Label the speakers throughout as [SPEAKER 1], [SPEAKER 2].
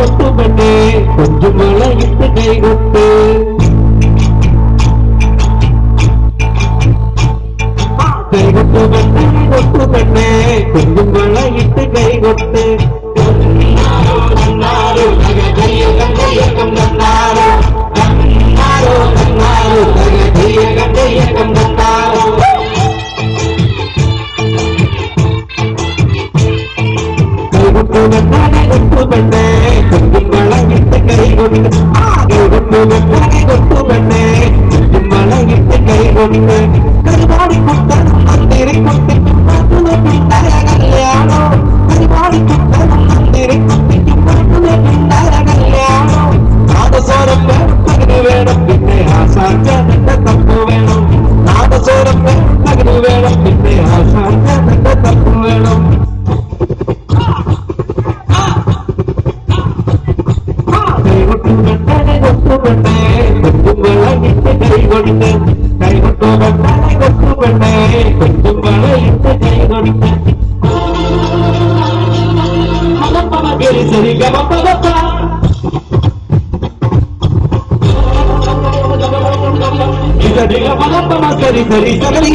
[SPEAKER 1] കൊത്തു പെണ്ണേ കൊഞ്ചുമളയിട്ട് കൈകൊട്ട് കൈകൊട്ടു പെണ്ണേ കൊത്തു പെണ്ണേ കൊഞ്ചുമളയിട്ട് കൈകൊട്ട് നന്നാരോ നന്നാരോ കയ്യകം നന്നാരോ നന്നാരോ നന്നാരോ കയ്യകം നന്നാരോ കൊത്തുപെണ്ണേ കൊത്തുമളകിട്ട് കൈകൊണ്ട് കൊത്തുപെണ്ണേ കൊത്തുമളകിട്ട് കൈകൊണ്ട് കരുവാടിക്കുട്ടനും മന്ദിരിക്കുട്ടിക്കും പിന്നര കല്യാണോ കരുവാടിക്കുട്ടനും മന്ദിരിക്കുട്ടിക്കും പിന്നര കല്യാണോ നാദസ്വരം പകരു വേണം പിന്നെ ആശാന്റെ തപ്പു വേണം നാദസ്വരം പകരു വേണം പിന്നെ ആശാന്റെ തപ്പു വേണം കൊത്തുപെണ്ണേ കൊത്തുമളകിട്ട് കൈകൊണ്ട് കൈകൊട്ടുപെണ്ണേ കൊത്തുപെണ്ണേ കൊത്തുമളകിട്ട് കൈകൊണ്ട് സരി ഗമ സരി സരി സരി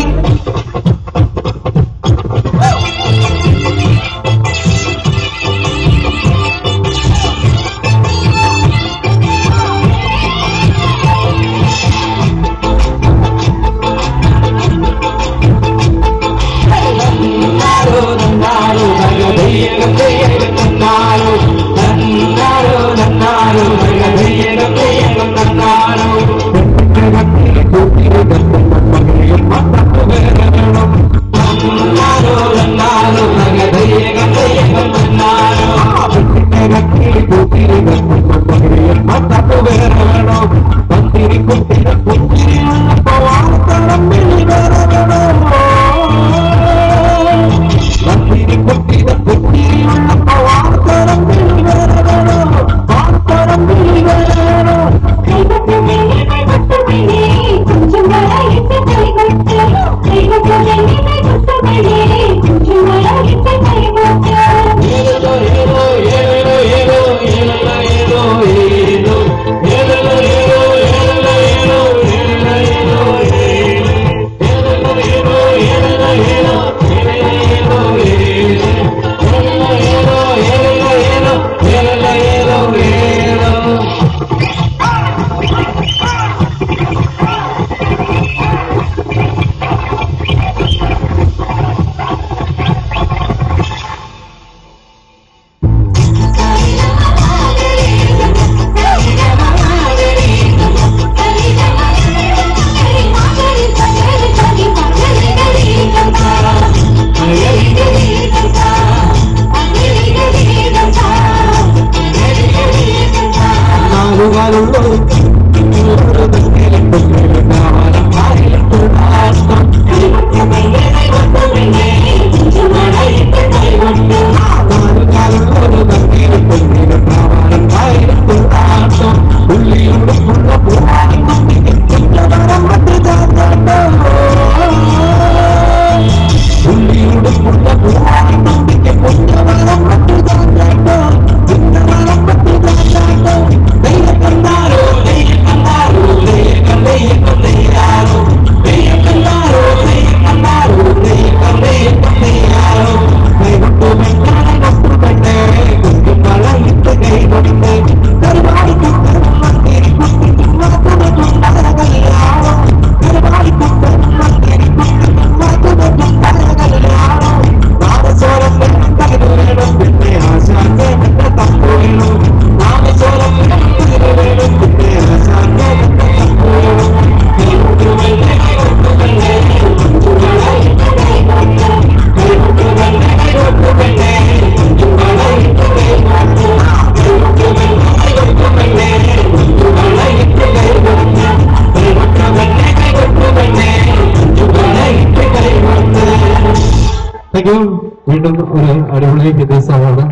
[SPEAKER 1] വീണ്ടും ഒരു അടിപൊളി വിദേശമാണ്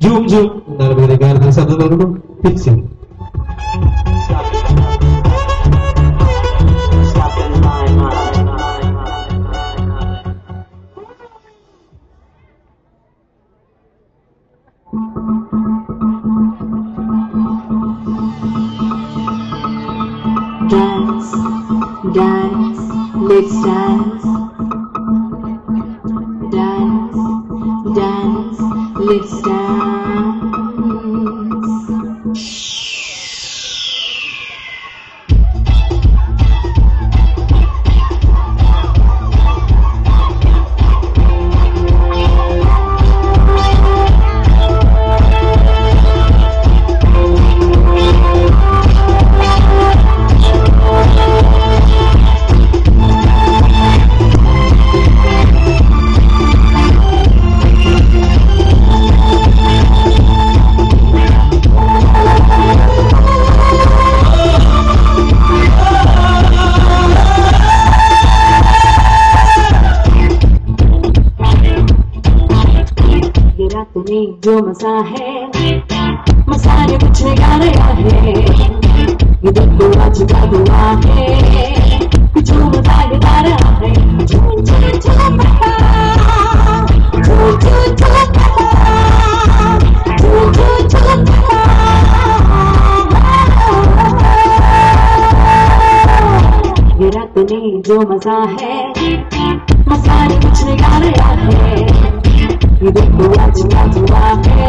[SPEAKER 1] ജൂം ജൂം എന്നാണ് പേര് ഗാനത്തിന് ശബ്ദം നൽകുന്നു fixing
[SPEAKER 2] Dance, dance, let's dance. Dance, dance, let's dance. जो मसा है मसा ने कुछ गा रहा है ये देखो आज का दुआ है जो मजा गा रहा है झूम झूम झूम झूम झूम झूम झूम झूम ये रात में जो मजा है मसा ने कुछ गा रहा है ये देखो आज का दुआ है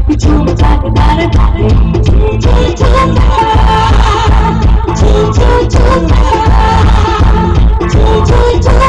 [SPEAKER 2] पीछू मचा के दार है झूम झूम झूम झूम झूम झूम झूम झूम झूम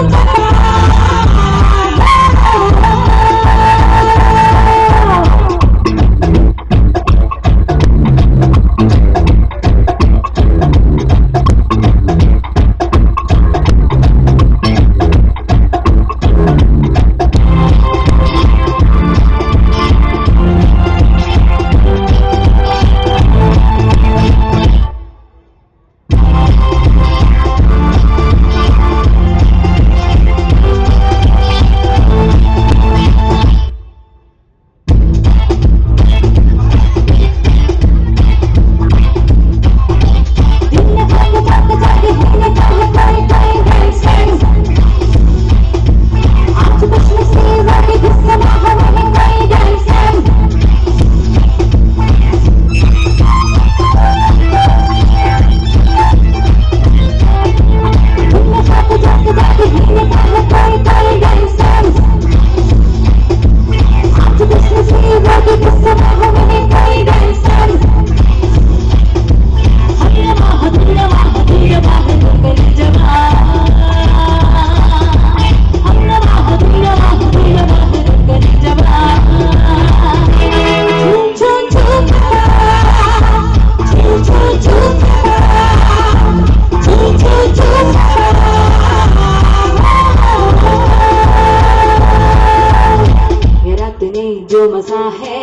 [SPEAKER 2] जो मजा है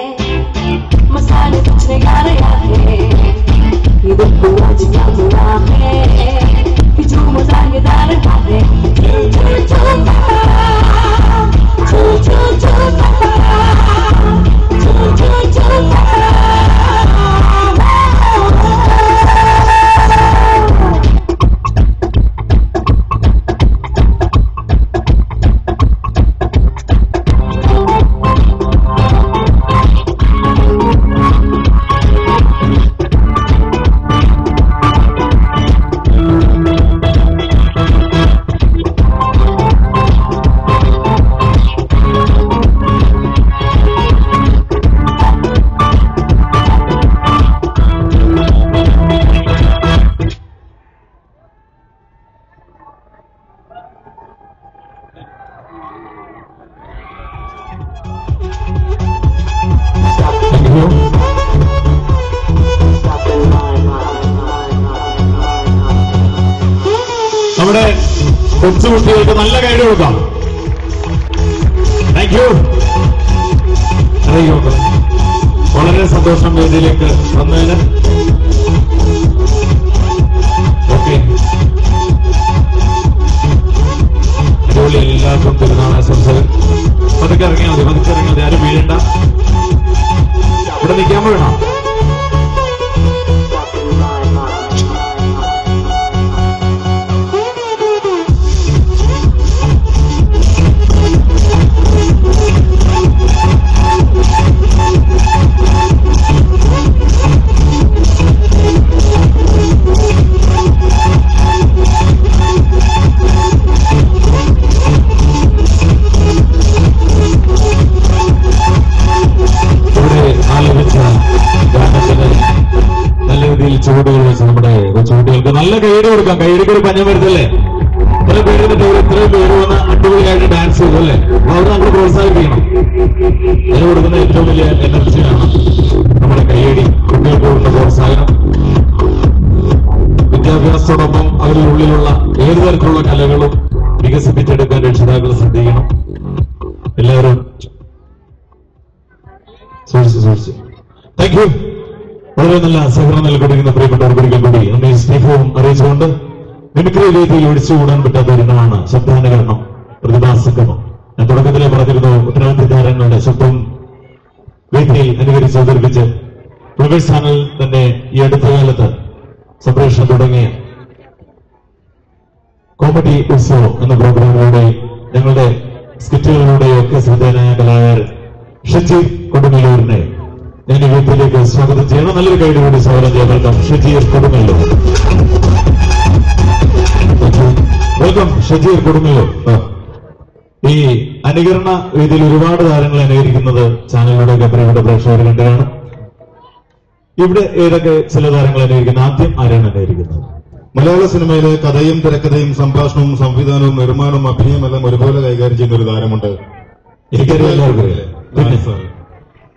[SPEAKER 2] मसाले कुछ गा रहा है ये देखो आज क्या हुआ है कि जो मजा ये गा रहा है झूम झूम झूम झूम झूम झूम झूम
[SPEAKER 1] നമ്മുടെ കൊച്ചുകുട്ടികൾക്ക് നല്ല കൈയ്യടി കൊടുക്കാം. Thank you. വളരെ സന്തോഷം വേദിയിലേക്ക് വന്നതിന്. ഓക്കെ, അടിപൊളി. എല്ലാവർക്കും പെരുന്നാൾ ആശംസകൾ. പതുക്കെ ഇറങ്ങിയാൽ മതി, പതുക്കെ ഇറങ്ങിയാൽ മതി, ആരും വീഴണ്ട. ഇവിടെ നിൽക്കാൻ വേണം. ബോർഡുകൾ വെച്ച് നമ്മുടെ കൊച്ചുകുട്ടികൾക്ക് നല്ല കൈയ്യടി കൊടുക്കാം. കൈയ്യടിക്ക് ഒരു പഞ്ഞം വരുത്തല്ലേ? ഇത്രയും പേര് ഇത്രയും പേര് വന്ന് അടിപൊളിയായിട്ട് ഡാൻസ് ചെയ്തു അല്ലേ? അവർ നമ്മൾ പ്രോത്സാഹിപ്പിക്കണം. അതിന് കൊടുക്കുന്ന ഏറ്റവും വലിയ എനർജിയാണ് നമ്മുടെ കൈയ്യടി. കുട്ടികൾക്ക് കൊടുക്കുന്ന പ്രോത്സാഹനം വിദ്യാഭ്യാസത്തോടൊപ്പം അവരുടെ ഉള്ളിലുള്ള ഏതു തരത്തിലുള്ള കലകളും വികസിപ്പിച്ചെടുക്കാൻ രക്ഷിതാക്കൾ ശ്രദ്ധിക്കണം. എല്ലാവരും സൂക്ഷിച്ചു. Thank you. വളരെ നല്ല സഹകരണം നൽകിയിരിക്കുന്ന പ്രിയപ്പെട്ടവർക്കൊരിക്കൽ കൂടി നമ്മെ സ്നേഹവും അറിയിച്ചുകൊണ്ട് മിമിക്രി രീതിയിൽ ഒഴിച്ചുകൂടാൻ പറ്റാത്ത ഒരെണ്ണമാണ് ശബ്ദാനുകരണം, പ്രതിഭാസക്രമം. ഞാൻ തുടക്കത്തിലെ പറഞ്ഞിരുന്നു, ഉത്തരവാദിത്തങ്ങളുടെ ശബ്ദം വേദിയിൽ അനുകരിച്ച് അവതരിപ്പിച്ച് ഫ്ലവേഴ്സ് ചാനൽ തന്നെ ഈ അടുത്ത കാലത്ത് സംപ്രേഷണം തുടങ്ങിയ കോമഡി ഉത്സവം എന്ന പ്രോഗ്രാമിലൂടെ ഞങ്ങളുടെ സ്കിറ്റുകളിലൂടെയൊക്കെ ശ്രദ്ധേയനായ കലാകാരൻ ഷജീർ കൊടുങ്ങല്ലൂരിനെ ഞാൻ ഈ വീട്ടിലേക്ക് സ്വാഗതം ചെയ്യണം. നല്ലൊരു കൈയ്യടി കൂടി സ്വാഗതം ചെയ്യാൻ വെൽക്കം ഷജീർ കൊടുങ്ങല്ലൂർ. വെൽക്കം ഷജീർ കൊടുങ്ങല്ലൂർ. ഈ അനുകരണ രീതിയിൽ ഒരുപാട് താരങ്ങൾ അനുകരിക്കുന്നത് ചാനലിലൂടെയൊക്കെ പ്രിയപ്പെട്ട പ്രേക്ഷകർ കണ്ടുകാണ്. ഇവിടെ ഏതൊക്കെ ചില താരങ്ങൾ അനുകരിക്കുന്നത്? ആദ്യം ആരാണ് അനുകരിക്കുന്നത്?
[SPEAKER 3] മലയാള സിനിമയിലെ കഥയും തിരക്കഥയും സംഭാഷണവും സംവിധാനവും നിർമ്മാണവും അഭിനയമെല്ലാം ഒരുപോലെ കൈകാര്യം ചെയ്യുന്ന ഒരു താരമുണ്ട്.
[SPEAKER 1] എനിക്കറിയാം, എല്ലാവർക്കും അറിയാം.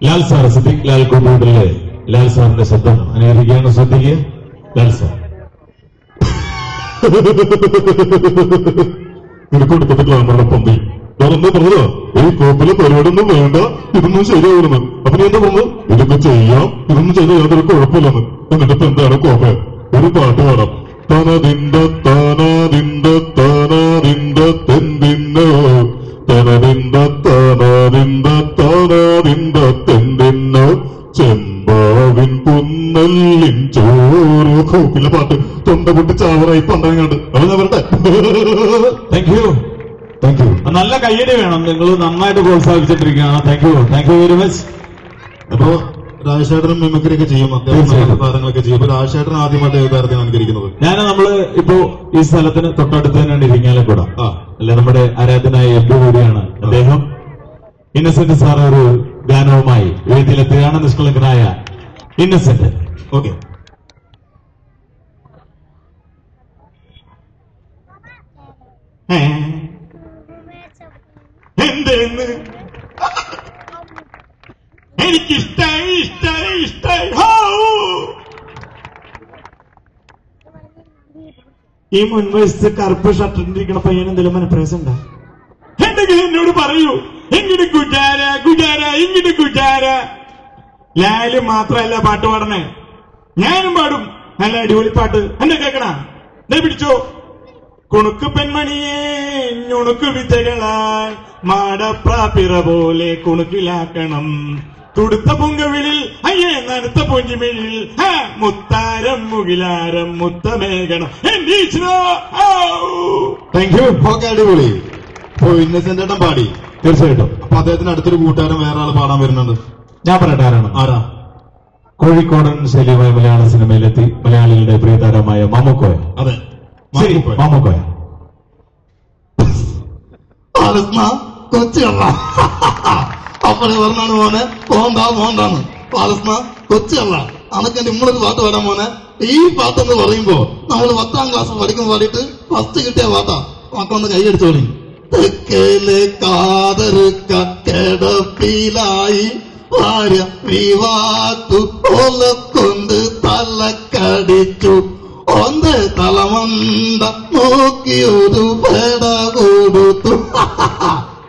[SPEAKER 1] ലാൽ സാർ, സിദ്ദിഖ് ലാൽ കൂട്ടുകൂടിലെ ലാൽ സാറിന്റെ ശബ്ദം അനുകരിക്കുകയാണ്. ശ്രദ്ധിക്കുക, ലാൽ സാർ.
[SPEAKER 3] നിനക്കൊടുത്തിട്ട് ക്ലാമറുടെ പന്തി ഞാനെന്താ പറഞ്ഞതാ, ഈ കോപ്പിലെ പരിപാടിയൊന്നും വേണ്ട, ഇതൊന്നും ശരിയാവുന്നു. അപ്പൊ നീ എന്താ പറഞ്ഞു? ഇതൊക്കെ ചെയ്യാം, ഇതൊന്നും ചെയ്താൽ യാതൊരു കുഴപ്പമില്ലെന്ന്. എന്നിട്ടിപ്പോ എന്താണ് കോപ്പ? ഒരു പാട്ട് പാടാം. തനതിന്ത താനാതിന്ത താനാതിന്ത തെന്തിന്നോ തനതിന്ത താനാതിന്ത താനാതിന്ത തെന്തിന്നോ ചെമ്പാവിൻ പുന്നല്ലിൻ ചോറ്. കോപ്പിലെ പാട്ട് തൊണ്ട പൊട്ടി ചാവറായി പണ്ടങ്ങാണ്ട്. അത് ഞാൻ വരട്ടെ.
[SPEAKER 1] Thank you, thank you. നല്ല കയ്യടി വേണം. നിങ്ങൾ നന്നായിട്ട് പ്രോത്സാഹിപ്പിച്ചിട്ടിരിക്കുകയാണ്. Thank you, thank you very much.
[SPEAKER 3] അപ്പോ രാജശേഖരനും മിമിക്രി ഒക്കെ ചെയ്യും, അത്യാവശ്യം താരങ്ങളൊക്കെ ചെയ്യും. അപ്പൊ രാജശേഖരൻ ആദ്യമായിട്ട് താരത്തിനാണ് അനുകരിക്കുന്നത്.
[SPEAKER 1] നമ്മള് ഇപ്പോ ഈ സ്ഥലത്തിന് തൊട്ടടുത്ത് തന്നെയാണ് ഇരിങ്ങാലക്കുട. അല്ലെ, നമ്മുടെ ആരാധനായ എംപി കൂടിയാണ് അദ്ദേഹം. ഇന്നസെന്റ് സാർ ഒരു ഗാനവുമായി വേദിയിലെത്തുകയാണ്. നിഷ്കളങ്കനായ ഇന്നസെന്റ്.
[SPEAKER 3] ഓക്കെ.
[SPEAKER 4] എന്തെന്ന് എനിക്കിഷ്ടായി ഇഷ്ടായി ഇഷ്ടായി. ഈ മുൻവശത്ത് കറുപ്പ് ഷർട്ടിട്ടിരിക്കണ പയ്യൻ എന്തെങ്കിലും മനപ്രയാസം ഉണ്ടോ? എന്തെങ്കിലും എന്നോട് പറയൂ. ഇങ്ങോട്ട് കുറ്റാര കുറ്റാര ഇങ്ങോട്ട് കുറ്റാര. ലാല് മാത്രല്ല പാട്ട് പാടണേ, ഞാനും പാടും നല്ല അടിപൊളി പാട്ട്. എന്നെ കേക്കണ? പിടിച്ചോ. കുണുക്ക് പെൺമണിയെ ഞുണുക്ക് വിദ്യകളായി മാടപ്രാപ്പിറ പോലെ കുണുക്കിലാക്കണം. തുടുത്ത പൊങ്കവിളിൽ അയ്യേ നടുത്ത പൊഞ്ചിമിഴിൽ മുത്താരം മുകിലാരം മുത്തമേകണം.
[SPEAKER 3] Thank you. ഓക്കെ, അടിപൊളി. ഇപ്പൊ ഇന്നസെന്റ് ഏട്ടൻ പാടി.
[SPEAKER 1] തീർച്ചയായിട്ടും.
[SPEAKER 3] അപ്പൊ അദ്ദേഹത്തിന് അടുത്തൊരു കൂട്ടുകാരൻ വേറെ ആള് പാടാൻ വരുന്നുണ്ട്.
[SPEAKER 1] ഞാൻ പറയട്ടെ ആരാണ്?
[SPEAKER 3] ആരാ?
[SPEAKER 1] കോഴിക്കോടൻ ശൈലിയുമായ മലയാള സിനിമയിലെത്തി മലയാളികളുടെ പ്രിയ താരമായ മാമുക്കോയ.
[SPEAKER 3] അതെ,
[SPEAKER 1] ശരി, മാമുക്കോയ.
[SPEAKER 3] കൊച്ചല്ല അപ്പഴേ പറഞ്ഞാണ് മോനെ പോണ്ടാന്ന്. പാലസ്ന കൊച്ചല്ല അനക്ക് നമ്മളൊരു പാട്ട് പാടാൻ മോനെ. ഈ പാട്ടെന്ന് പറയുമ്പോ നമ്മൾ 10ാം ക്ലാസ് പഠിക്കുന്ന പാടിയിട്ട് ഫസ്റ്റ് കിട്ടിയ പാട്ടാ. മക്കളൊന്ന് കൈയടിച്ചോളി. തെക്കേലെ കാതറുക്ക കിടപ്പിലായി ഭാര്യ വിവാത്തു കൊണ്ട് തലക്കടിച്ചു. ഒന്റെ തലമണ്ട നോക്കിയൊരു പേട കൊടുത്തു.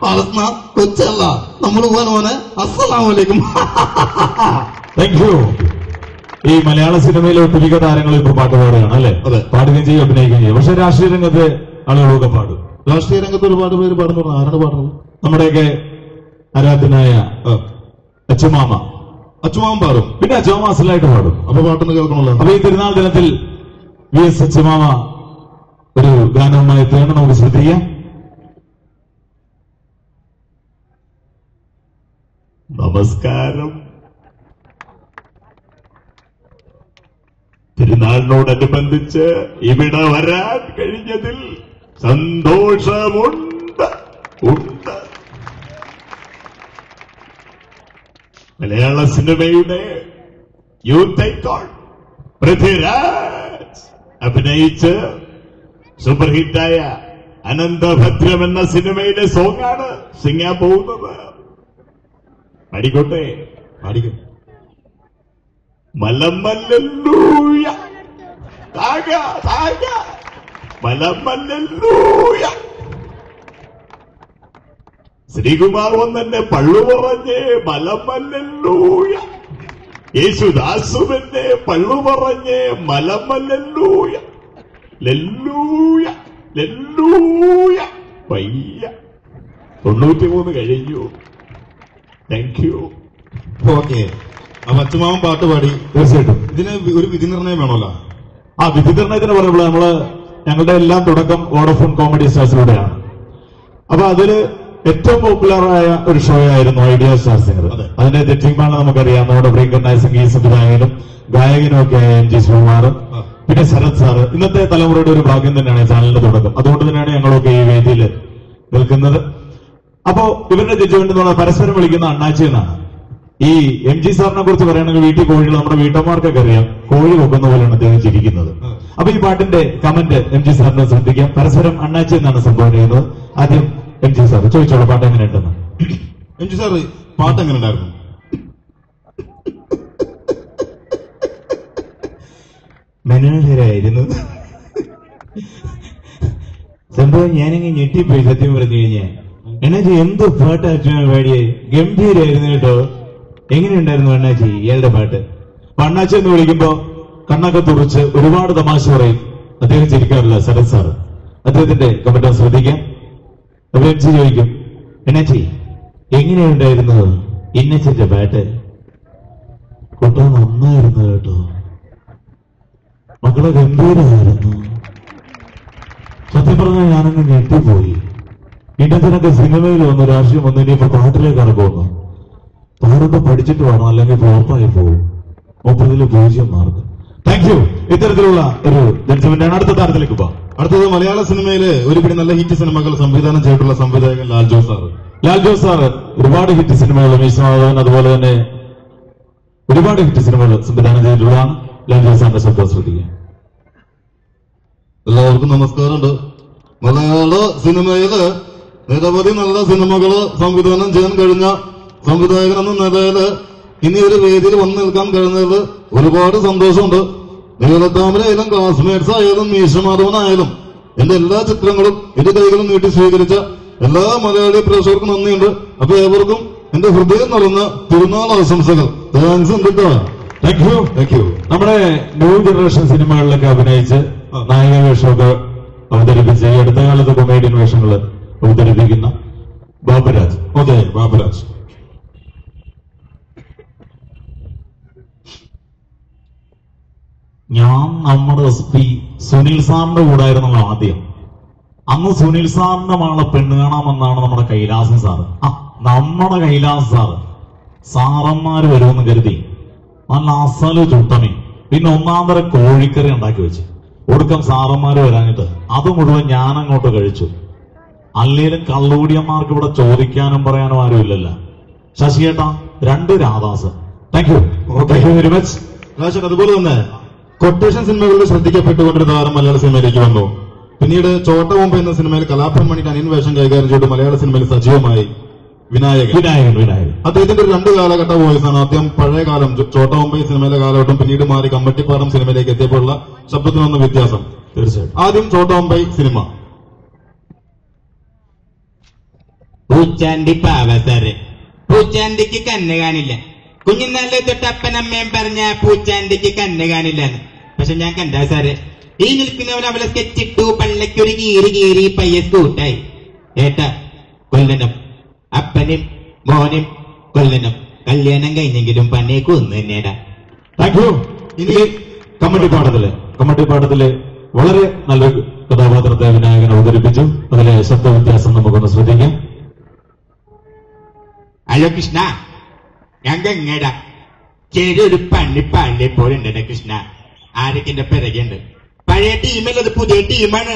[SPEAKER 3] പാലസ്ന കൊച്ചല്ല നമ്മൾ പോകാൻ മോനെ. അസ്സലാമലൈക്കും.
[SPEAKER 1] Thank you. ഈ മലയാള സിനിമയിലെ ഒട്ടുമിക്ക താരങ്ങൾ ഇപ്പൊ പാട്ട് പാടുകയാണ് അല്ലെ?
[SPEAKER 3] അതെ,
[SPEAKER 1] പാടുകയും ചെയ്യും, അഭിനയിക്കുകയും ചെയ്യും. പക്ഷെ രാഷ്ട്രീയ രംഗത്ത് ആളുകളൊക്കെ പാടും.
[SPEAKER 3] രാഷ്ട്രീയ രംഗത്ത് ഒരുപാട് പേര് പാടുന്നു. ആരാണ് പാടുന്നത്?
[SPEAKER 1] നമ്മുടെയൊക്കെ ആരാധനായ അച്ചുമാമ.
[SPEAKER 3] അച്ചുമാമൻ പാടും.
[SPEAKER 1] പിന്നെ അച്ചുമാമ അസലായിട്ട് പാടും.
[SPEAKER 3] അപ്പൊ പാട്ടൊന്ന് കേൾക്കണമല്ലോ.
[SPEAKER 1] അപ്പൊ ഈ തിരുനാൾ ദിനത്തിൽ VS അച്ചുമാമ ഒരു ഗാനവുമായി എത്തുകയാണ്. നമുക്ക് ശ്രദ്ധിക്കാം.
[SPEAKER 4] നമസ്കാരം. തിരുനാളിനോടനുബന്ധിച്ച് ഇവിടെ വരാൻ കഴിഞ്ഞതിൽ സന്തോഷമുണ്ട്. മലയാള സിനിമയുടെ യൂത്ത് ഐക്കോൺ പൃഥ്വിരാജ് അഭിനയിച്ച് സൂപ്പർ ഹിറ്റായ അനന്തഭദ്രം എന്ന സിനിമയിലെ സോങ്ങാണ് സിംഗാൻ പോകുന്നത്. പാടിക്കോട്ടെ, പാടിക്കും. മലമല്ലൂയ താക താക മലമല്ലൂയ. ശ്രീകുമാർ വന്നെ പള്ളു പറഞ്ഞ് മലമല്ലൂയ. യേശുദാസുവിന്റെ പള്ളു പറഞ്ഞ് മലമല്ലൂയ. ലല്ലൂയ ലല്ലൂയ. പയ്യ 93 കഴിഞ്ഞു. Thank you.
[SPEAKER 3] ഓക്കെ, അപ്പൊ അച്ഛമാവൻ പാട്ട് പാടി.
[SPEAKER 1] തീർച്ചയായിട്ടും
[SPEAKER 3] ഇതിന് ഒരു വിധി നിർണയം വേണമല്ലോ.
[SPEAKER 1] ആ വിധി നിർണയത്തിന് പറയുമ്പോൾ ഞങ്ങളുടെ എല്ലാം തുടക്കം വോഡഫോൺ കോമഡി സ്റ്റാർസിലൂടെയാണ്. അപ്പൊ അതില് ഏറ്റവും പോപ്പുലറായ ഒരു ഷോ ആയിരുന്നു ഐഡിയ സ്റ്റാർ സിംഗർ. അതിന്റെ ജഡ്ജിംഗ് നമുക്കറിയാം. നമ്മുടെ പ്രിയങ്കരനായ സംഗീത സംവിധായകനും ഗായകനും ഒക്കെ ആയ എം ജി ശ്രീകുമാർ, പിന്നെ ശരത് സാറ്. ഇന്നത്തെ തലമുറയുടെ ഒരു ഭാഗ്യം തന്നെയാണ് ചാനലിന്റെ തുടക്കം. അതുകൊണ്ട് തന്നെയാണ് ഞങ്ങളൊക്കെ ഈ വേദിയിൽ നിൽക്കുന്നത്. അപ്പോ ഇവരുടെ ജഡ്ജ്മെന്റ് എന്ന് പറഞ്ഞാൽ പരസ്പരം വിളിക്കുന്ന അണ്ണാച്ചി എന്നാണ്. ഈ എം ജി സാറിനെ കുറിച്ച് പറയുകയാണെങ്കിൽ വീട്ടിൽ കോഴികൾ നമ്മുടെ വീട്ടമ്മമാർക്കൊക്കെ അറിയാം, കോഴി വെക്കുന്ന പോലെയാണ് അദ്ദേഹം ചിരിക്കുന്നത്. അപ്പൊ ഈ പാട്ടിന്റെ കമന്റ് എം ജി സാറിനെ ശ്രദ്ധിക്കാം. പരസ്പരം അണ്ണാച്ചി എന്നാണ് സംഭവം ചെയ്യുന്നത്. ആദ്യം എം ജി സാർ ചോദിച്ചോളൂ, പാട്ട് എങ്ങനെയുണ്ടെന്ന്.
[SPEAKER 3] എം ജി സാർ, പാട്ട് എങ്ങനെ ഉണ്ടായിരുന്നു?
[SPEAKER 5] മനോഹരായിരുന്നു സംഭവം. ഞാനങ്ങ് ഞെട്ടിപ്പോയി സത്യം പറഞ്ഞു കഴിഞ്ഞാൽ. എണ്ണാച്ചി എന്ത് പാട്ടാ പാടിയേ, ഗംഭീരായിരുന്നു കേട്ടോ. എങ്ങനെയുണ്ടായിരുന്നു അണ്ണാച്ചി ഇയാളുടെ പാട്ട്?
[SPEAKER 1] അണ്ണാച്ചി എന്ന് വിളിക്കുമ്പോ കണ്ണൊക്കെ തുറച്ച് ഒരുപാട് തമാശ പറയും. അദ്ദേഹം ചിരിക്കാറില്ല ശരത് സാർ. അദ്ദേഹത്തിന്റെ കമന്റ് ശ്രദ്ധിക്കാം. അപ്പൊ എം ജി ചോദിക്കും,
[SPEAKER 5] അണ്ണാച്ചി എങ്ങനെയുണ്ടായിരുന്നു ഇന്നച്ചന്റെ പാട്ട്?
[SPEAKER 1] കൊട്ടാ നന്നായിരുന്നു കേട്ടോ, മക്കളെ ഗംഭീരമായിരുന്നു. സത്യം പറഞ്ഞാൽ ഞാനങ്ങ് ഞെട്ടിപ്പോയി. ഇന്നത്തിനൊക്കെ സിനിമയിൽ വന്നു, രാഷ്ട്രീയം വന്നു, ഇനിയിപ്പോ പാട്ടിലേക്ക് ഇറക്കുമെന്ന്. പാടുമ്പോ പഠിച്ചിട്ട് വേണം, അല്ലെങ്കിൽ ഫ്ലോപ്പായി പോകും. 30 0 മാർക്ക്. Thank you. ഇത്തരത്തിലുള്ള ഒരു ജഡ്ജ്മെന്റാണ്. അടുത്ത താരത്തിലേക്ക് പോവാം.
[SPEAKER 3] അടുത്തത് മലയാള സിനിമയിലെ ഒരുപിടി നല്ല ഹിറ്റ് സിനിമകൾ സംവിധാനം ചെയ്തിട്ടുള്ള സംവിധായകൻ ലാൽ ജോസ് സാറ്.
[SPEAKER 1] ലാൽ ജോസ് സാറ് ഒരുപാട് ഹിറ്റ് സിനിമകൾ, വിശ്വനാഥൻ അതുപോലെ തന്നെ ഒരുപാട് ഹിറ്റ് സിനിമകൾ സംവിധാനം ചെയ്തിട്ടുള്ളതാണ്. ലാൽ ജോസ് സാറിന്റെ ശബ്ദം ശ്രദ്ധിക്കുക.
[SPEAKER 3] എല്ലാവർക്കും നമസ്കാരമുണ്ട്. മലയാള സിനിമയില് നിരവധി നല്ല സിനിമകള് സംവിധാനം ചെയ്യാൻ കഴിഞ്ഞ സംവിധായകൻ എന്ന നിലയില് ഇനി ഒരു വേദിയിൽ വന്നു നിൽക്കാൻ കഴിഞ്ഞതിൽ ഒരുപാട് സന്തോഷമുണ്ട്. നീലത്താമരയായാലും ക്ലാസ്മേറ്റ്സ് ആയാലും മീശമാധവനായാലും എന്റെ എല്ലാ ചിത്രങ്ങളും എന്റെ കൈകളും നീട്ടി സ്വീകരിച്ച എല്ലാ മലയാളി പ്രേക്ഷകർക്കും നന്ദിയുണ്ട്. അപ്പൊ ഏവർക്കും എന്റെ ഹൃദയം നിറഞ്ഞ തിരുനാൾ ആശംസകൾ. താങ്ക്സ് ഉണ്ട്.
[SPEAKER 1] Thank you.
[SPEAKER 3] Thank U.
[SPEAKER 1] നമ്മുടെ ന്യൂ ജനറേഷൻ സിനിമകളിലൊക്കെ അഭിനയിച്ച് നായിക വേഷമൊക്കെ അവതരിപ്പിച്ച് ഈ അടുത്ത കാലത്ത് കൊമേഡിയൻ വേഷങ്ങൾ അവതരിപ്പിക്കുന്ന ബാബുരാജ്.
[SPEAKER 3] ഓക്കെ, ബാബുരാജ്.
[SPEAKER 1] ഞാൻ നമ്മുടെ SP സുനിൽ സാറിന്റെ കൂടെ ആയിരുന്നല്ലോ ആദ്യം. അന്ന് സുനിൽ സാറിന്റെ മകളെ പെണ്ണ് കാണാമെന്നാണ് നമ്മുടെ കൈലാസം സാറ്. നമ്മുടെ കൈലാസ് സാറ് സാറന്മാര് വരുമെന്ന് കരുതി നല്ല അസല് ചുട്ടമി, പിന്നെ ഒന്നാന്തര കോഴിക്കറി ഉണ്ടാക്കി വെച്ച്. ഒടുക്കം സാറന്മാര് വരാനിട്ട് അത് മുഴുവൻ ഞാൻ അങ്ങോട്ട് കഴിച്ചു. അല്ലേലും കള്ളുകൂടിയന്മാർക്ക് ഇവിടെ ചോദിക്കാനും പറയാനും ആരും ഇല്ലല്ലോ. ശശിയേട്ടാ 2 Radhas. Thank you. Thank you very much.
[SPEAKER 3] Rajan, അതുപോലെ തന്നെ കൊട്ടേഷൻ സിനിമകളിൽ ശ്രദ്ധിക്കപ്പെട്ടുകൊണ്ടൊരു താരം മലയാള സിനിമയിലേക്ക് വന്നു. പിന്നീട് ചോട്ട മുമ്പ് എന്ന സിനിമയിൽ കലാഭവൻ മണിയുടെ അനിയൻ വേഷം കൈകാര്യം ചെയ്ത് മലയാള സിനിമയിൽ സജീവമായി വിനായകൻ. അദ്ദേഹത്തിന്റെ 2 കാലഘട്ട വോയിസാണ്. ആദ്യം പഴയ കാലം ചോട്ട മുമ്പൈ സിനിമയിലെ കാലഘട്ടം, പിന്നീട് മാറി കമ്മട്ടിപ്പാടം സിനിമയിലേക്ക് എത്തിയപ്പോഴുള്ള ശബ്ദത്തിനൊന്ന് വ്യത്യാസം.
[SPEAKER 1] തീർച്ചയായും.
[SPEAKER 3] ആദ്യം ചോട്ട മുമ്പൈ സിനിമ.
[SPEAKER 5] പൂച്ചാണ്ടി പാവ സാറ്, പൂച്ചാണ്ടിക്ക് കണ്ണ് കാണില്ല. കുഞ്ഞിനാളിലെ തൊട്ട് അപ്പനമ്മയും പറഞ്ഞ പൂച്ചാണ്ടിക്ക് കണ്ണ് കാണില്ലെന്ന്. പക്ഷെ ഞാൻ കണ്ടാ സാറ്, ഈ നിൽക്കുന്നവൻ അവളെ സ്കെച്ചിട്ടു, പള്ളക്കൊരു കീറി പയ്യെ സ്കൂട്ടായി. ഏട്ടാ കൊല്ലണം, അപ്പനും മോനും കൊല്ലണം. കല്യാണം കഴിഞ്ഞെങ്കിലും പണിയെ കൊന്നു തന്നെയാടാ.
[SPEAKER 1] Thank you. ഇനി കമ്മട്ടിപ്പാടത്തിലെ വളരെ നല്ലൊരു കഥാപാത്രത്തെ വിനായകൻ അവതരിപ്പിച്ചു. അതിലെ ശബ്ദ വ്യത്യാസം നമുക്കൊന്ന് ശ്രദ്ധിക്കാം.
[SPEAKER 5] ഹലോ കൃഷ്ണ, ഞാൻ ഗംഗടാ. ചെറിയൊരു പള്ളി പോലെ ഉണ്ട് കൃഷ്ണ. ആരൊക്കെ എന്റെ പിറകെയുണ്ട്. പഴയ ടീമല്ലത്, പുതിയ ടീമാണ്.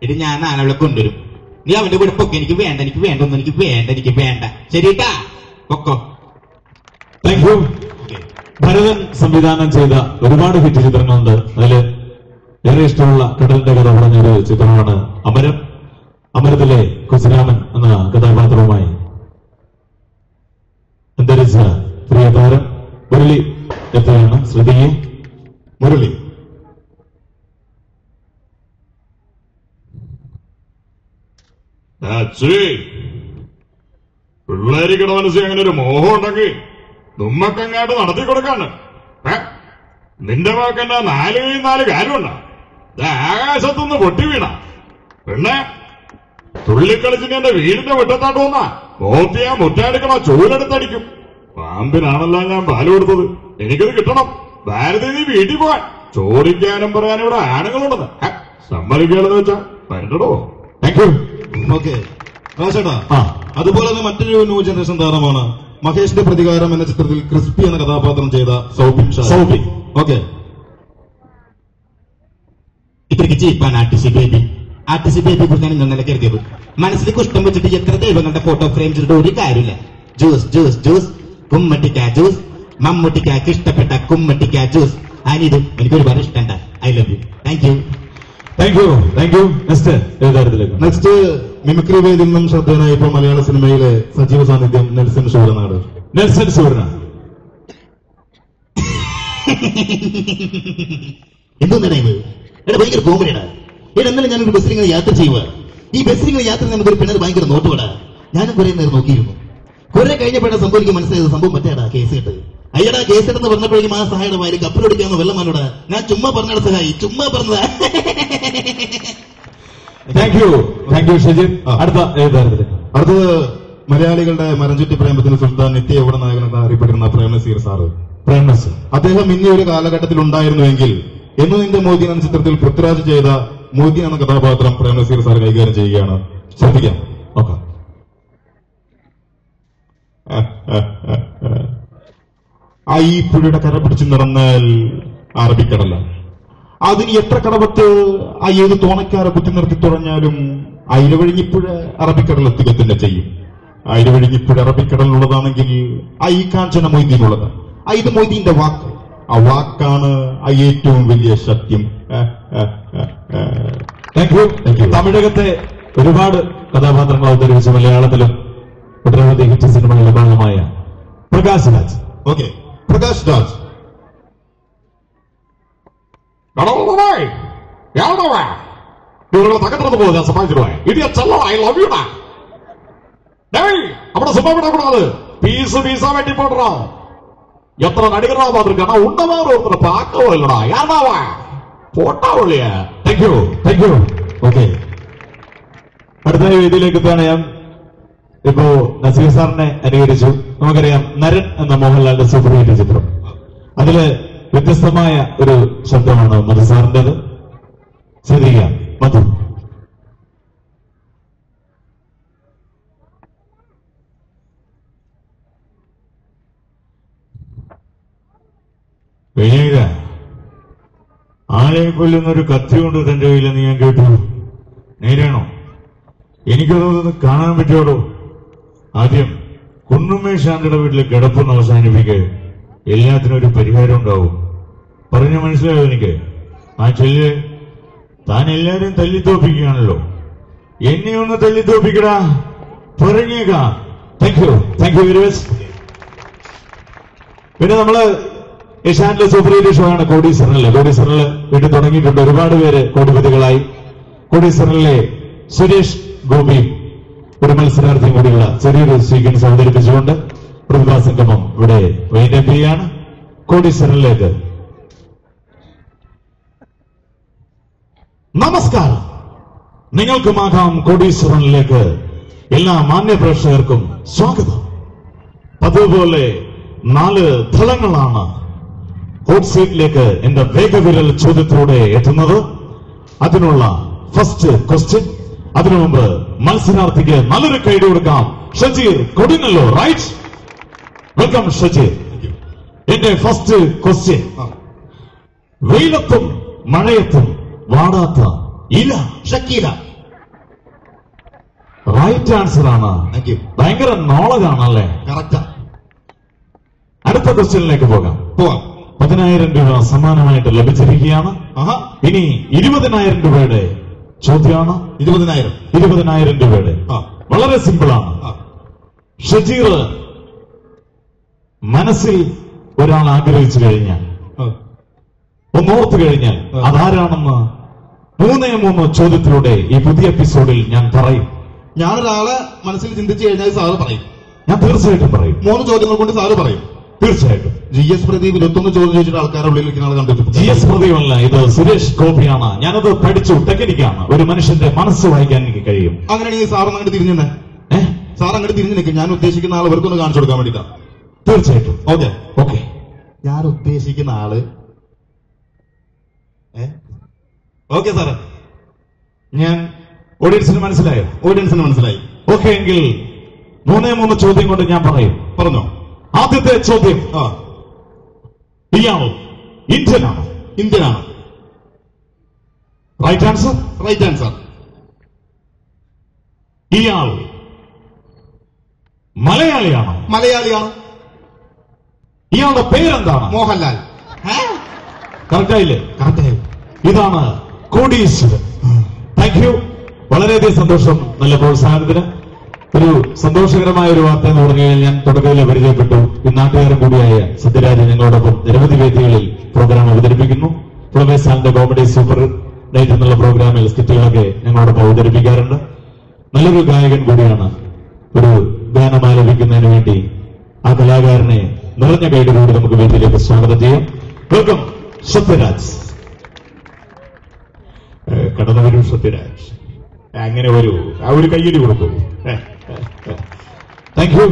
[SPEAKER 5] എടി ഞാൻ നാളെ അവളെ കൊണ്ടുവരും. നീ അവന്റെ കൂടെ പൊക്കെ. എനിക്ക് വേണ്ട, എനിക്ക് വേണ്ട, എനിക്ക് വേണ്ട, എനിക്ക് വേണ്ട. ശരിട്ടാ, പൊക്കോ.
[SPEAKER 1] Thank you. ഭരതൻ സംവിധാനം ചെയ്ത ഒരുപാട് ഹിറ്റ് ചിത്രങ്ങളുണ്ട്. അതില് ഏറെ ഇഷ്ടമുള്ള കടലിന്റെ കഥ പറഞ്ഞൊരു ചിത്രമാണ് അമരം. അമരത്തിലെ കുശിരാമൻ എന്ന കഥാപാത്രവുമായി അന്തരിച്ച പ്രിയ താരം മുരളി എത്തുകയാണ്. ശ്രുതിയെ മുരളി.
[SPEAKER 4] പിള്ളേരിക്കട മനസ്സിൽ അങ്ങനെ ഒരു മോഹം ഉണ്ടെങ്കിൽ നമ്മക്കങ്ങാട്ട് നടത്തി കൊടുക്കാണ്. നിന്റെ വാക്കെന്നാ 4 കൈ 4 കാലുണ്ടാ. ഇത് ആകാശത്തുനിന്ന് പൊട്ടി വീണ പിന്നെ തുള്ളിക്കളിച്ചിട്ട് എന്റെ വീടിന്റെ മുറ്റത്താട്ട് വന്നാ മോത്തിയാ മുറ്റാടിക്കണ ചൂലെടുത്തടിക്കും. പാമ്പിനാണല്ലോ ഞാൻ പാല് കൊടുത്തത്. എനിക്കത് കിട്ടണം. ഭാരതി നീ വീട്ടിൽ പോവാൻ. ചോദിക്കാനും പറയാനും ഇവിടെ ആണുങ്ങളുണ്ടെന്ന് സമ്മതിക്കാണെന്ന് വെച്ചാ വരണ്ടോ.
[SPEAKER 1] Thank you.
[SPEAKER 6] ഓക്കെ രാജേട്ടാ, അതുപോലെ തന്നെ മറ്റൊരു ന്യൂ ജനറേഷൻ താരമാണ് മഹേഷിന്റെ പ്രതികാരം എന്ന ചിത്രത്തിൽ ക്രിസ്പി എന്ന കഥാപാത്രം ചെയ്ത സൗബിൻ ഷാ. ഓക്കെ,
[SPEAKER 5] ഇത്രയ്ക്ക് ചീപ്പാണ് ആർട്ടിസി ബേബി. ആർട്ടിസി ബേബിയെ കുറിച്ച് ഞാൻ ഇന്നലെ കരുതിയത്. മനസ്സിൽ കുഷ്ടം വെച്ചിട്ട് എത്ര ദൈവങ്ങളുടെ ഫോട്ടോ ഫ്രെയിം ചെയ്തിട്ട് ഒരു കാര്യമില്ല. ജ്യൂസ് ജ്യൂസ് ജ്യൂസ്, കുമ്മട്ടിക്ക ജ്യൂസ്, മമ്മൂട്ടിക്കാക്ക് ഇഷ്ടപ്പെട്ട കുമ്മട്ടിക്ക ജ്യൂസ്. ആനിതും എനിക്ക് ഒരുപാട് ഇഷ്ടണ്ട. I love you. Thank you.
[SPEAKER 1] Thank you. Thank you.
[SPEAKER 6] Next mimicry വേദിയിൽ നിന്നും ശ്രദ്ധേയനായ ഇപ്പോൾ മലയാള സിനിമയിലെ സജീവ സാന്നിധ്യം നെൽസൺ സൂര്യനാട്.
[SPEAKER 1] നെൽസൺ സൂര്യനാട്
[SPEAKER 5] എന്തോന്നാണ് ഇത്? എടാ ഭയങ്കര കോമഡിയാണ്. എടാ എന്നാലും ഞാനൊരു ബസ്സിൽ ഇങ്ങനെ യാത്ര ചെയ്യുക. ഈ ബസ്സിൽ ഇങ്ങനെ യാത്ര നമുക്കൊരു പിണർ ഭയങ്കര നോട്ടുവിടാ. ഞാനും കുറെ നേരം നോക്കിയിരുന്നു. കുറെ കഴിഞ്ഞപ്പോഴാണ് സംഭവം എനിക്ക് മനസ്സിലായത്. സംഭവം മറ്റേടാ കേസ് കിട്ട്. അയ്യടാ കേസ് കിട്ടെന്ന് പറഞ്ഞപ്പോഴേക്കും ആ സഹായമാര് കപ്പലൊടിക്കാന്ന് വെള്ളമാനോടാ. ഞാൻ ചുമ്മാ പറഞ്ഞടാ സഹായി, ചുമ്മാ പറഞ്ഞതാ.
[SPEAKER 1] Thank you. Thank U Shajeer.
[SPEAKER 6] അടുത്തത് മലയാളികളുടെ മരംചുറ്റി പ്രേമത്തിന് സുൽത്താൻ നിത്യ യൗവന നായകനെന്ന് അറിയപ്പെട്ടിരുന്ന പ്രേംനസീർ സാറ്.
[SPEAKER 1] പ്രേംനസീർ
[SPEAKER 6] അദ്ദേഹം ഇനി ഒരു കാലഘട്ടത്തിൽ ഉണ്ടായിരുന്നുവെങ്കിൽ എന്ന് നിന്റെ മോദി എന്ന ചിത്രത്തിൽ പൃഥ്വിരാജ് ചെയ്ത മോദി എന്ന കഥാപാത്രം പ്രേംനസീർ സാർ കൈകാര്യം ചെയ്യുകയാണ്. ശ്രദ്ധിക്കാം.
[SPEAKER 1] ഓക്കെ.
[SPEAKER 6] ഈ പുഴയുടെ കര പിടിച്ചു നിറഞ്ഞാൽ അറബിക്കടല. അതിന് എത്ര കടവത്ത് ഏത് തോണക്കാരെ കുത്തി നിർത്തി തുറഞ്ഞാലും അയിലവഴിഞ്ഞിപ്പുഴ അറബിക്കടൽ എത്തുക തന്നെ ചെയ്യും. അയിലവഴിഞ്ഞിപ്പുഴ അറബിക്കടലിനുള്ളതാണെങ്കിൽ ഈ കാഞ്ചന മൊയ്തീനുള്ളത്. ഇത് മൊയ്തീന്റെ വാക്ക്. ആ വാക്കാണ് ഏറ്റവും വലിയ സത്യം.
[SPEAKER 1] Thank you. തമിഴകത്തെ ഒരുപാട് കഥാപാത്രങ്ങൾ അവതരിപ്പിച്ച മലയാളത്തിലും ഒട്ടനവധി ഹിറ്റ് സിനിമകളുടെ ഭാഗമായ പ്രകാശ് രാജ്.
[SPEAKER 6] ഓക്കെ, പ്രകാശ് രാജ്.
[SPEAKER 4] തകർന്നു പോകുന്നത് ഞാൻ സമ്മാനിച്ചിട്ടുള്ള ഇടിയച്ചല്ലോ. ഐ ലവ് യു ഡാ. അവിടെ സുഖപ്പെടக்கூடாது. പീസ് പീസാ വേണ്ടി പോട്ടറാ. എത്ര നടികരാ മാതൃക്കാണ് ഉണ്ടമാർ ഒരുത്തർ പാക്കവല്ലടാ. യാടാവാ പോട്ടാവുള്ളിയ.
[SPEAKER 1] Thank you. Thank you. Okay, അടുത്ത വേദിയിലേക്ക് എത്താണ് ഞാൻ. ഇപ്പോ നസീർ സാറിനെ അനുകരിച്ചു. നമുക്കറിയാം നരൻ എന്ന മോഹൻലാലിന്റെ സൂപ്പർ ഹിറ്റ് ചിത്രം. അതില് വ്യത്യസ്തമായ ഒരു ശബ്ദമാണ് മധു സാറിന്റേത്. ശ്രദ്ധിക്കാം. മധു.
[SPEAKER 3] വിനീത, ആളെ കൊല്ലുന്നൊരു കത്തി കൊണ്ട് തന്റെ കയ്യിലെന്ന് ഞാൻ കേട്ടു. നേരാണോ? എനിക്കതൊന്ന് കാണാൻ പറ്റുള്ളൂ. ആദ്യം കുന്നുമ്മേ ശാന്തയുടെ വീട്ടിലെ കിടപ്പൊന്ന് അവസാനിപ്പിക്കുക. എല്ലാത്തിനും ഒരു പരിഹാരം ഉണ്ടാവും. പറഞ്ഞ മനസ്സിലായോ എനിക്ക്? ആ ചെല്ല്, താൻ എല്ലാരും തല്ലിത്തോപ്പിക്കുകയാണല്ലോ. എന്നെ ഒന്ന് തല്ലിത്തോപ്പിക്കടാ. പറഞ്ഞേക്കാം.
[SPEAKER 1] Thank you. Thank you very much. പിന്നെ നമ്മള് ഏഷ്യാനെറ്റിലെ സൂപ്പർ ഹിറ്റ് ഷോ ആണ് കോടീശ്വരനില്. കോടീശ്വരനില് വീണ്ടും തുടങ്ങിയിട്ടുണ്ട്. ഒരുപാട് പേര് കോടിപതികളായി. കോടീശ്വരനിലെ സുരേഷ് ഗോപി ഒരു മത്സരാർത്ഥിയും കൂടിയുള്ള ചെറിയൊരു സീക്വൻസ് അവതരിപ്പിച്ചുകൊണ്ട് പ്രതിഭാ സംഗമം ഇവിടെ വൈൻഡപ്പ് ചെയ്യാണ്. കോടീശ്വരനിലേക്ക് നമസ്കാരം. നിങ്ങൾക്കുമാകാം കോടീശ്വരനിലേക്ക് എല്ലാ മാന്യ പ്രേക്ഷകർക്കും സ്വാഗതം. അതുപോലെ 4 ഫലങ്ങളാണ് ഹോട്ട് സീറ്റിലേക്ക് എന്റെ വേഗവിരൽ ചോദ്യത്തോടെ എത്തുന്നത്. അതിനുള്ള ഫസ്റ്റ് ക്വസ്റ്റ്യൻ. അതിനു മുമ്പ് മത്സരാർത്ഥിക്ക് നല്ലൊരു കൈഡ് കൊടുക്കാം. ഷജീർ കൊടുങ്ങല്ലോ, റൈറ്റ്? വെൽക്കം ഷജീർ. എന്റെ ഫസ്റ്റ് ക്വസ്റ്റ്യൻ. വെയിലത്തും മഴയത്തും വാടാത്ത ഇല.
[SPEAKER 6] ഷക്കീല.
[SPEAKER 1] റൈറ്റ് ആൻസർ ആണ്.
[SPEAKER 6] Thank you.
[SPEAKER 1] ഭയങ്കര നോളജ് ആണല്ലേ?
[SPEAKER 6] കറക്റ്റാ.
[SPEAKER 1] അടുത്ത ക്വസ്റ്റ്യനിലേക്ക് പോകാം.
[SPEAKER 6] 10,000
[SPEAKER 1] രൂപ സമ്മാനമായിട്ട് ലഭിച്ചിരിക്കുകയാണ്. ഇനി 20,000 രൂപയുടെ ചോദ്യമാണ്. 20,000 രൂപയുടെ വളരെ സിമ്പിളാണ്. ഷജീർ മനസ്സിൽ ഒരാൾ ആഗ്രഹിച്ചു കഴിഞ്ഞാൽ, ഒന്നോർത്തു കഴിഞ്ഞാൽ അതാരാണെന്ന് 3 ചോദ്യത്തിലൂടെ ഈ പുതിയ എപ്പിസോഡിൽ ഞാൻ പറയും.
[SPEAKER 6] ഞാനൊരാളെ മനസ്സിൽ ചിന്തിച്ചു കഴിഞ്ഞാൽ സാറ് പറയും.
[SPEAKER 1] ഞാൻ തീർച്ചയായിട്ടും പറയും.
[SPEAKER 6] 3 ചോദ്യങ്ങൾ കൊണ്ട് സാറ് പറയും.
[SPEAKER 1] തീർച്ചയായിട്ടും.
[SPEAKER 6] GS പ്രദീപ് 21 ചോദ്യം ചോദിച്ചിട്ട് ആൾക്കാരെ ഉള്ളിൽ ഇരിക്കുന്ന ആൾ കണ്ടിട്ടുണ്ട്.
[SPEAKER 1] GS പ്രദീപല്ല, ഇത് സുരേഷ് ഗോപിയാണ്. ഞാനത് പഠിച്ചു, ടെക്നിക്കാണ്. ഒരു മനുഷ്യന്റെ മനസ്സ് വായിക്കാൻ എനിക്ക് കഴിയും.
[SPEAKER 6] അങ്ങനെയാണെങ്കിൽ സാർ അങ്ങോട്ട് തിരിഞ്ഞേ, സാർ അങ്ങോട്ട് തിരിഞ്ഞു നിൽക്കും. ഞാൻ ഉദ്ദേശിക്കുന്ന ആൾ ഇവർക്കൊന്ന് കാണിച്ചു കൊടുക്കാൻ വേണ്ടിട്ടാ.
[SPEAKER 1] തീർച്ചയായിട്ടും.
[SPEAKER 6] ഓക്കെ. ഞാൻ ഉദ്ദേശിക്കുന്ന ആള് ഓക്കെ സാറേ,
[SPEAKER 1] ഞാൻ ഓഡിയൻസിന് മനസ്സിലായോ?
[SPEAKER 6] ഓഡിയൻസിന് മനസ്സിലായി.
[SPEAKER 1] ഓക്കെ, എങ്കിൽ 3 ചോദ്യം കൊണ്ട് ഞാൻ പറയും.
[SPEAKER 6] പറഞ്ഞോ.
[SPEAKER 1] ആദ്യത്തെ ചോദ്യം, ഇയാൾ ഇന്ത്യനാണോ?
[SPEAKER 6] ഇന്ത്യനാണ്.
[SPEAKER 1] Right answer.
[SPEAKER 6] Right answer.
[SPEAKER 1] ഇയാൾ മലയാളിയാണോ?
[SPEAKER 6] മലയാളിയാണ്.
[SPEAKER 1] ഇയാളുടെ പേരെന്താണ്?
[SPEAKER 6] മോഹൻലാൽ.
[SPEAKER 1] കറക്റ്റായില്ലേ?
[SPEAKER 6] കറക്റ്റായി.
[SPEAKER 1] ഇതാണ് കോടീശ്വരൻ. Thank you. വളരെയധികം സന്തോഷം. നല്ല പ്രോത്സാഹനത്തിന്. ഒരു സന്തോഷകരമായ ഒരു വാർത്ത എന്ന് പറഞ്ഞു കഴിഞ്ഞാൽ, ഞാൻ തുടക്കത്തിൽ പരിചയപ്പെട്ടു, ഈ നാട്ടുകാരൻ കൂടിയായ സത്യരാജ് ഞങ്ങളോടൊപ്പം നിരവധി വേദികളിൽ പ്രോഗ്രാം അവതരിപ്പിക്കുന്നു. Flowers and comedy super night എന്നുള്ള പ്രോഗ്രാമിൽ സ്കിറ്റുകളൊക്കെ ഞങ്ങളോടൊപ്പം അവതരിപ്പിക്കാറുണ്ട്. നല്ലൊരു ഗായകൻ കൂടിയാണ്. ഒരു ഗാനം ആലപിക്കുന്നതിന് വേണ്ടി ആ കലാകാരനെ നിറഞ്ഞ കൈയിലൂടെ നമുക്ക് വേദിയിലേക്ക് സ്വാഗതം ചെയ്യാം. വെൽക്കം സത്യരാജ്. കടന്നു വരൂ സത്യരാജ്. അങ്ങനെ വരൂ. ആ ഒരു കയ്യടി കൊടുക്കൂ. Thank you.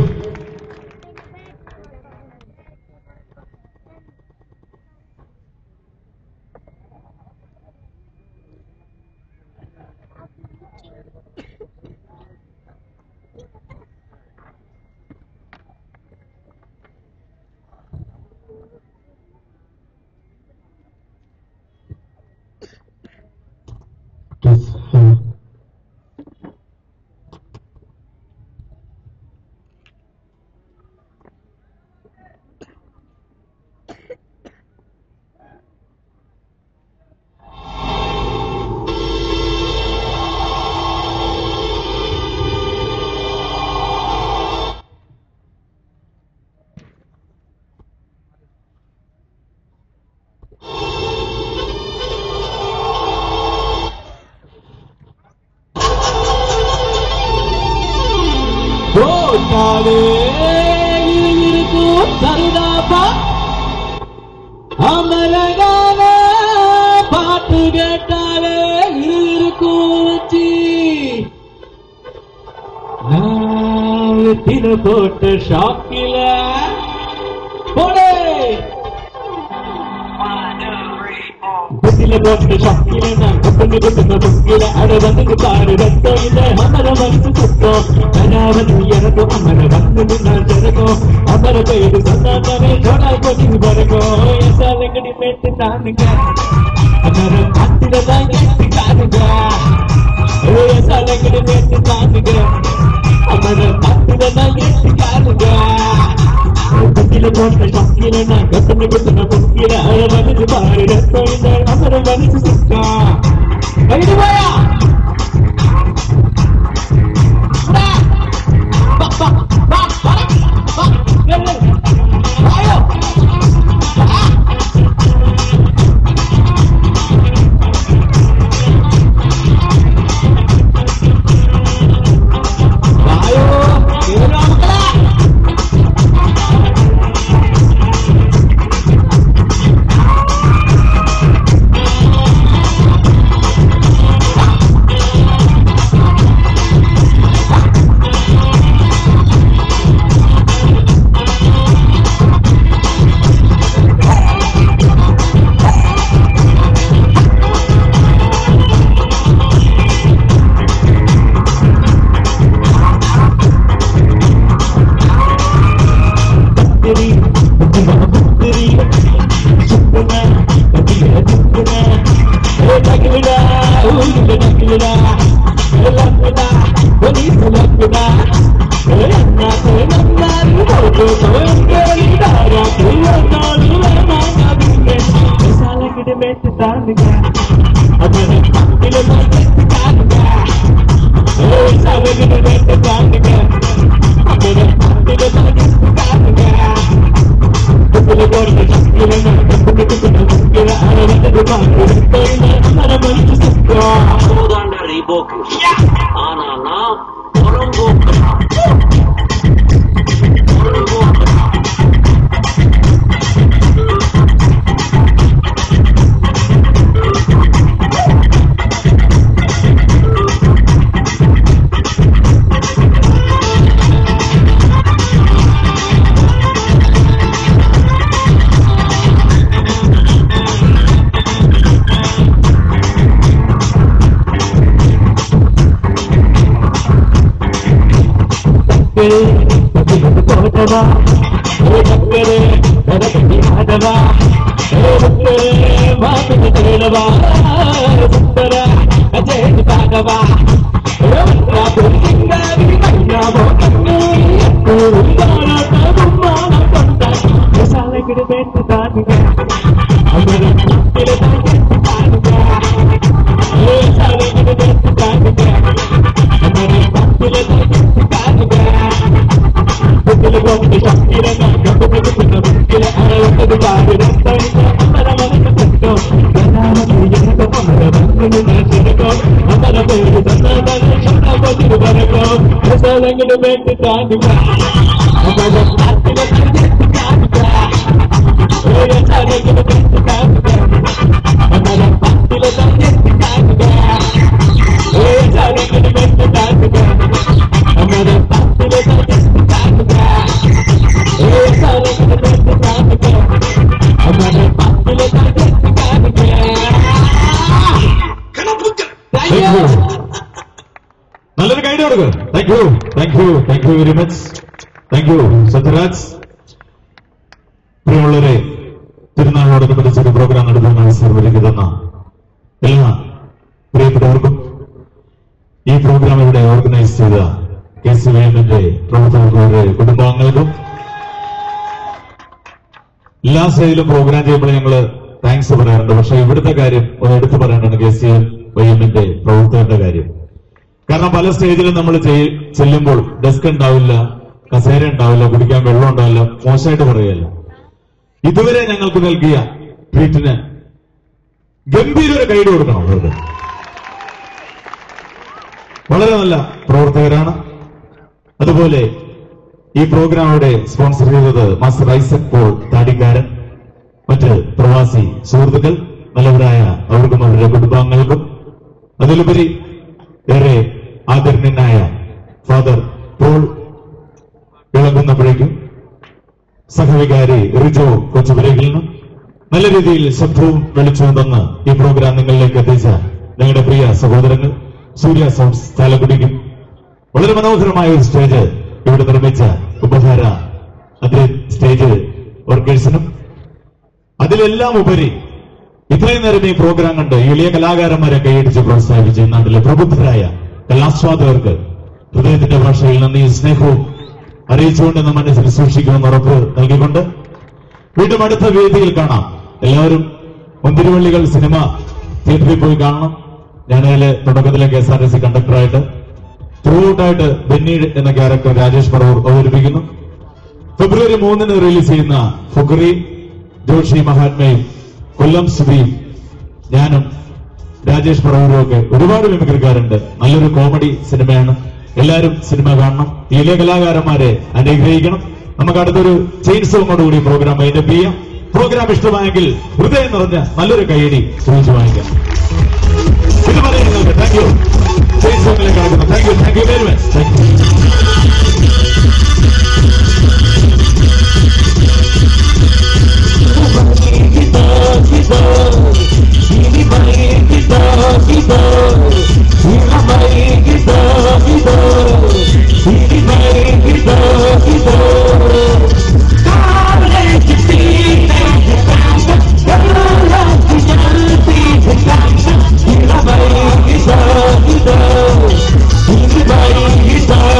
[SPEAKER 2] பாட்டு கேட்டாலே கூச்சி தின போட்ட ஷாக்கில போடே போட்ட ஷாக்கில நான் குட்டுங்க புக்கில அட வந்து பாரு ரத்தோ இல்ல அமர வந்து சுத்தோ கனாவன் எனக்கோ அமர வந்து நான் ஜனகோ அமர பேரு சொன்னானே சோடா கொடி வரகோ ऐसा लगड़ी में तानगा अमर पाத்திரதா ஏத்தி காணுங்க ऐसा लगड़ी में तानगा अमर पाத்திரதா ஏத்தி காணுங்க புக்கில போட்ட ஷாக்கில நான் குட்டுங்க புக்கில அட வந்து பாரு ரத்தோ இல்ல அமர வந்து சுத்தோ கைது போயா
[SPEAKER 1] നല്ലൊരു കൈഡ് കൊടുക്കുക. Thank you, thank you, thank you very much. Thank you Sathyaraj. പ്രിയമുള്ളവരെ, തിരുനാളോടനുബന്ധിച്ച് ഒരു പ്രോഗ്രാം നടത്താൻ അവസരം ഒരുക്കി തന്ന എല്ലാ പ്രിയപ്പെട്ടവർക്കും ഈ പ്രോഗ്രാം ഇവിടെ ഓർഗനൈസ് ചെയ്ത KCVMന്റെ പ്രവർത്തകർക്കും അവരുടെ കുടുംബാംഗങ്ങൾക്കും എല്ലാ സ്റ്റേജിലും പ്രോഗ്രാം ചെയ്യുമ്പോൾ ഞങ്ങള് താങ്ക്സ് പറയാറുണ്ട്. പക്ഷെ ഇവിടുത്തെ കാര്യം ഒന്ന് എടുത്തു പറയാനാണ് KCVMന്റെ പ്രവർത്തകരുടെ കാര്യം. കാരണം പല സ്റ്റേജിലും നമ്മൾ ചെല്ലുമ്പോൾ ഡെസ്ക് ഉണ്ടാവില്ല, കസേര ഉണ്ടാവില്ല, കുടിക്കാൻ വെള്ളം ഉണ്ടാവില്ല, മോശമായിട്ട് പറയുകയല്ല. ഇതുവരെ ഞങ്ങൾക്ക് നൽകിയ ട്രീറ്റിന് ഗംഭീര ഒരു ഗൈഡ് കൊടുക്കണം. അവർക്ക് വളരെ നല്ല പ്രവർത്തകരാണ്. അതുപോലെ ഈ പ്രോഗ്രാം ഇവിടെ സ്പോൺസർ ചെയ്തത് മാസ്റ്റർ ഐസക് പോൾ താടിക്കാരൻ, മറ്റ് പ്രവാസി സുഹൃത്തുക്കൾ, നല്ലവരായ അവർക്കും അവരുടെ കുടുംബാംഗങ്ങൾക്കും, അതിലുപരി ഏറെ ആദരണീയനായ ഫാദർ പോൾ ഇളകുന്നപ്പോഴേക്കും സഹവികാരി റിജോ കൊച്ചുപുരയിൽ നിന്നും നല്ല രീതിയിൽ ശബ്ദവും വെളിച്ചവും തന്ന് ഈ പ്രോഗ്രാം നിങ്ങളിലേക്ക് എത്തിച്ച ഞങ്ങളുടെ പ്രിയ സഹോദരങ്ങൾ സൂര്യ സൗണ്ട്സ് ചാലക്കുടിക്കും, വളരെ മനോഹരമായ ഒരു സ്റ്റേജ് ഇവിടെ നിർമ്മിച്ച ഉപഹാര സ്റ്റേജ് വർക്കേഴ്സിനും, അതിലെല്ലാം ഉപരി ഇത്രയും നേരം ഈ പ്രോഗ്രാം കണ്ട് എളിയ കലാകാരന്മാരെ കൈയടിച്ച് പ്രോത്സാഹിപ്പിച്ച് നാട്ടിലെ പ്രബുദ്ധരായ കലാസ്വാദകർക്ക് ഹൃദയത്തിന്റെ ഭാഷയിൽ നന്ദി സ്നേഹവും അറിയിച്ചുകൊണ്ട് നമ്മൾ മനസ്സിൽ സൂക്ഷിക്കുമെന്ന് ഉറപ്പ് നൽകിക്കൊണ്ട് വീണ്ടും അടുത്ത വേദിയിൽ കാണാം. എല്ലാവരും മുന്തിരിവള്ളികൾ സിനിമ തിയേറ്ററിൽ പോയി കാണണം. ഞാനതിലെ തുടക്കത്തിലെ KSRTC കണ്ടക്ടറായിട്ട് ത്രൂഔട്ടായിട്ട് ബെന്നി എന്ന ക്യാരക്ടർ രാജേഷ് പറവൂർ അവതരിപ്പിക്കുന്നു. ഫെബ്രുവരി 3 റിലീസ് ചെയ്യുന്ന ഫുക്രി, ജോഷി മഹാത്മയും കൊല്ലം സുധിയും ഞാനും രാജേഷ് പറവൂരും ഒക്കെ ഒരുപാട് മിമിക്രിക്കാരുണ്ട്. നല്ലൊരു കോമഡി സിനിമയാണ്. എല്ലാവരും സിനിമ കാണണം. ഈ ഇളയ കലാകാരന്മാരെ അനുഗ്രഹിക്കണം. നമുക്ക് അടുത്തൊരു ചെയിൻ സോങ്ങോടുകൂടി പ്രോഗ്രാം വൈൻഡപ്പ് ചെയ്യാം. പ്രോഗ്രാം ഇഷ്ടമായെങ്കിൽ ഹൃദയം നിറഞ്ഞ നല്ലൊരു കൈയടി ചോദിച്ചു വാങ്ങിക്കാം. ഇതുവരെ നിങ്ങൾക്ക് താങ്ക് യു. ചെയിൻ സോങ്ങിലേക്ക് കടക്കുന്നു. Thank you, thank you very much. Thank you.
[SPEAKER 7] Everybody,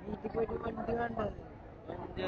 [SPEAKER 7] വീട്ടിൽ പോയിട്ട് വണ്ടി വേണ്ടത് വണ്ടി